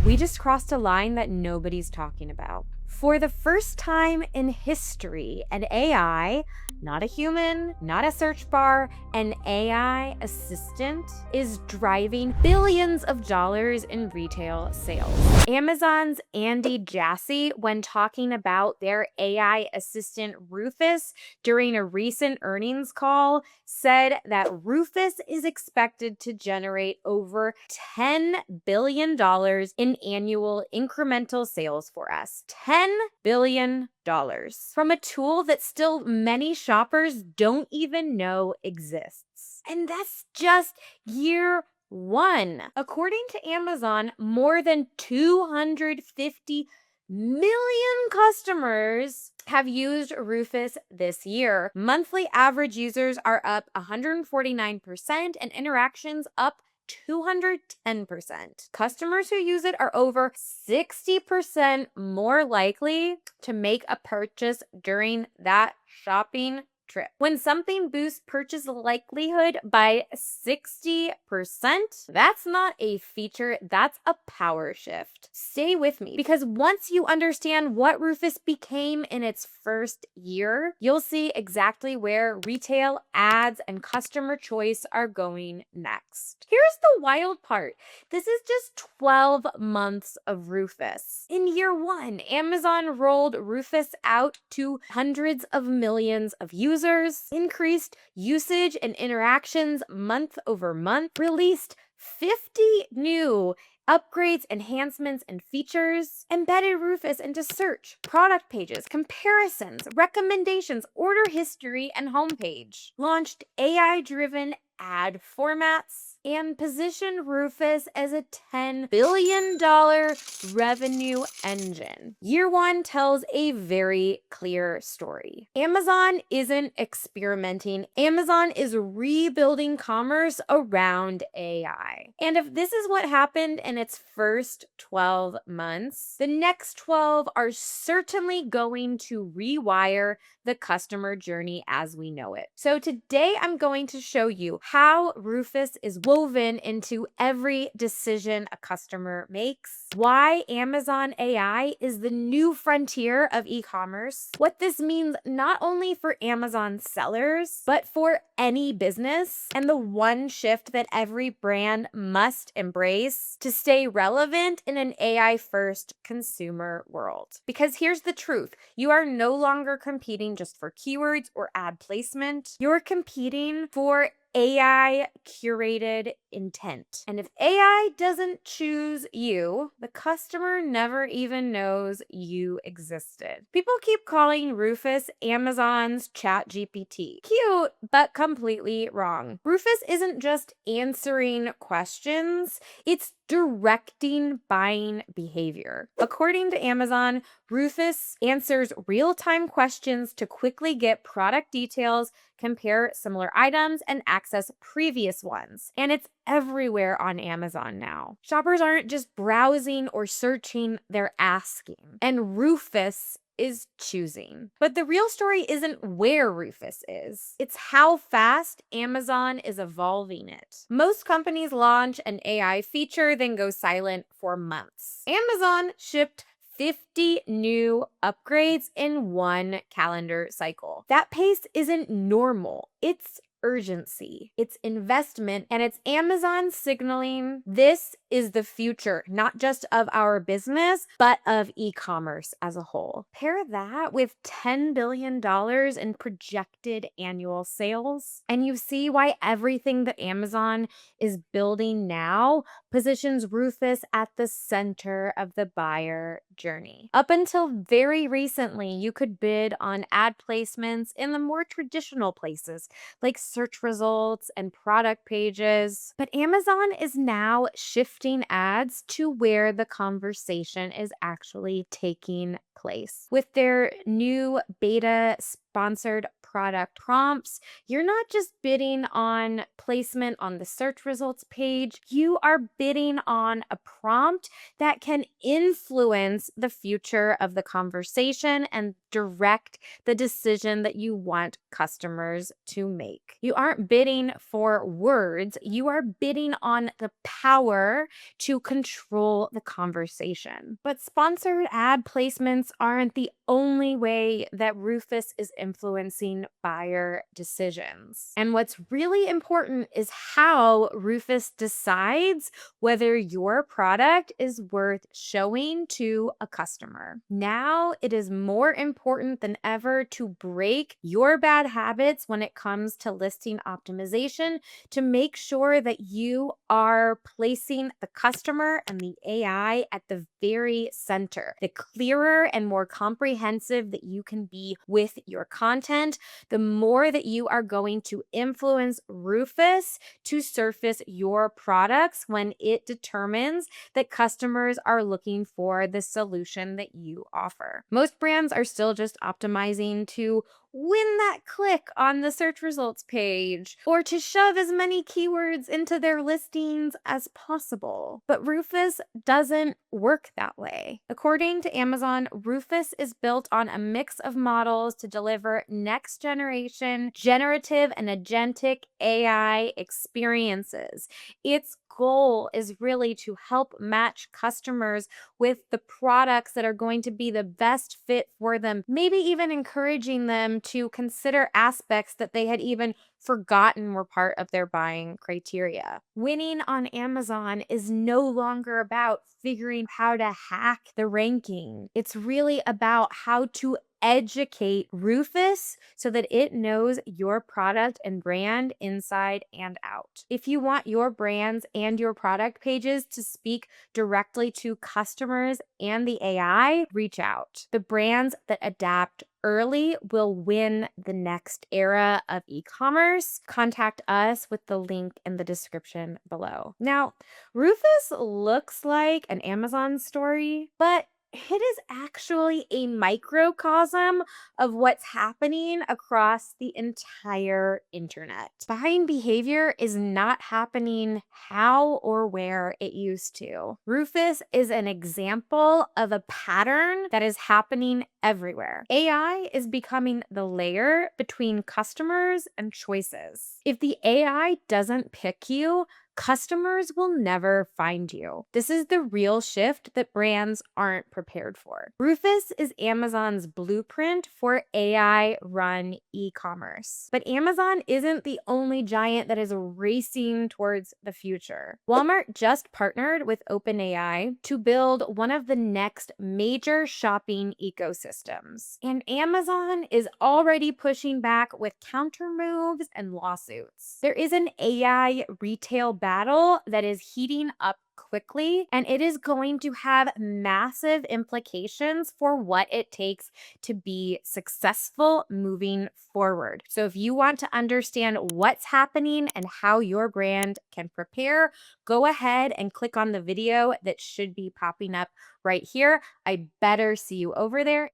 We just crossed a line that nobody's talking about. For the first time in history, an AI, not a human, not a search bar, an AI assistant is driving billions of dollars in retail sales. Amazon's Andy Jassy, when talking about their AI assistant Rufus during a recent earnings call, said that Rufus is expected to generate over $10 billion in annual incremental sales for us. $10 billion from a tool that still many shoppers don't even know exists. And that's just year one. According to Amazon, more than 250 million customers have used Rufus this year. Monthly average users are up 149% and interactions up 210%. Customers who use it are over 60% more likely to make a purchase during that shopping trip. When something boosts purchase likelihood by 60%, that's not a feature, that's a power shift. Stay with me, because once you understand what Rufus became in its first year, you'll see exactly where retail, ads, and customer choice are going next. Here's the wild part. This is just 12 months of Rufus. In year one, Amazon rolled Rufus out to hundreds of millions of users, increased usage and interactions month over month, released 50 new upgrades, enhancements, and features, embedded Rufus into search, product pages, comparisons, recommendations, order history, and homepage, launched AI-driven ad formats, and positioned Rufus as a $10 billion revenue engine. Year one tells a very clear story. Amazon isn't experimenting. Amazon is rebuilding commerce around AI. And if this is what happened in its first 12 months, the next 12 are certainly going to rewire the customer journey as we know it. So today I'm going to show you how Rufus is woven into every decision a customer makes, why Amazon AI is the new frontier of e-commerce, what this means not only for Amazon sellers, but for any business, and the one shift that every brand must embrace to stay relevant in an AI-first consumer world. Because here's the truth, you are no longer competing just for keywords or ad placement. You're competing for AI curated intent. And if AI doesn't choose you, the customer never even knows you existed. People keep calling Rufus Amazon's ChatGPT. Cute, but completely wrong. Rufus isn't just answering questions, it's directing buying behavior. According to Amazon, Rufus answers real-time questions to quickly get product details, compare similar items, and access previous ones. And it's everywhere on Amazon now. Shoppers aren't just browsing or searching, they're asking. And Rufus is choosing. But the real story isn't where Rufus is. It's how fast Amazon is evolving it. Most companies launch an AI feature, then go silent for months. Amazon shipped 50 new upgrades in one calendar cycle. That pace isn't normal. It's urgency, it's investment, and it's Amazon signaling this is the future, not just of our business, but of e-commerce as a whole. Pair that with $10 billion in projected annual sales, and you see why everything that Amazon is building now positions Rufus at the center of the buyer journey. Up until very recently, you could bid on ad placements in the more traditional places like search results and product pages. But Amazon is now shifting ads to where the conversation is actually taking place. With their new beta sponsored product prompts, you're not just bidding on placement on the search results page, you are bidding on a prompt that can influence the future of the conversation and direct the decision that you want customers to make. You aren't bidding for words, you are bidding on the power to control the conversation. But sponsored ad placements aren't the only way that Rufus is influencing buyer decisions. And what's really important is how Rufus decides whether your product is worth showing to a customer. Now it is more important than ever to break your bad habits when it comes to listing optimization to make sure that you are placing the customer and the AI at the very center. The clearer and more comprehensive that you can be with your content, the more that you are going to influence Rufus to surface your products when it determines that customers are looking for the solution that you offer. Most brands are still just optimizing to win that click on the search results page or to shove as many keywords into their listings as possible. But Rufus doesn't work that way. According to Amazon, Rufus is built on a mix of models to deliver next generation generative and agentic AI experiences. Its goal is really to help match customers with the products that are going to be the best fit for them, maybe even encouraging them to consider aspects that they had even forgotten were part of their buying criteria. Winning on Amazon is no longer about figuring how to hack the ranking. It's really about how to educate Rufus so that it knows your product and brand inside and out. If you want your brands and your product pages to speak directly to customers and the AI, reach out. The brands that adapt early will win the next era of e-commerce. Contact us with the link in the description below. Now, Rufus looks like an Amazon story, but it is actually a microcosm of what's happening across the entire internet. Buying behavior is not happening how or where it used to. Rufus is an example of a pattern that is happening everywhere. AI is becoming the layer between customers and choices. If the AI doesn't pick you, customers will never find you. This is the real shift that brands aren't prepared for. Rufus is Amazon's blueprint for AI-run e-commerce. But Amazon isn't the only giant that is racing towards the future. Walmart just partnered with OpenAI to build one of the next major shopping ecosystems. And Amazon is already pushing back with counter moves and lawsuits. There is an AI retail battle that is heating up quickly, and it is going to have massive implications for what it takes to be successful moving forward. So if you want to understand what's happening and how your brand can prepare, go ahead and click on the video that should be popping up right here. I better see you over there.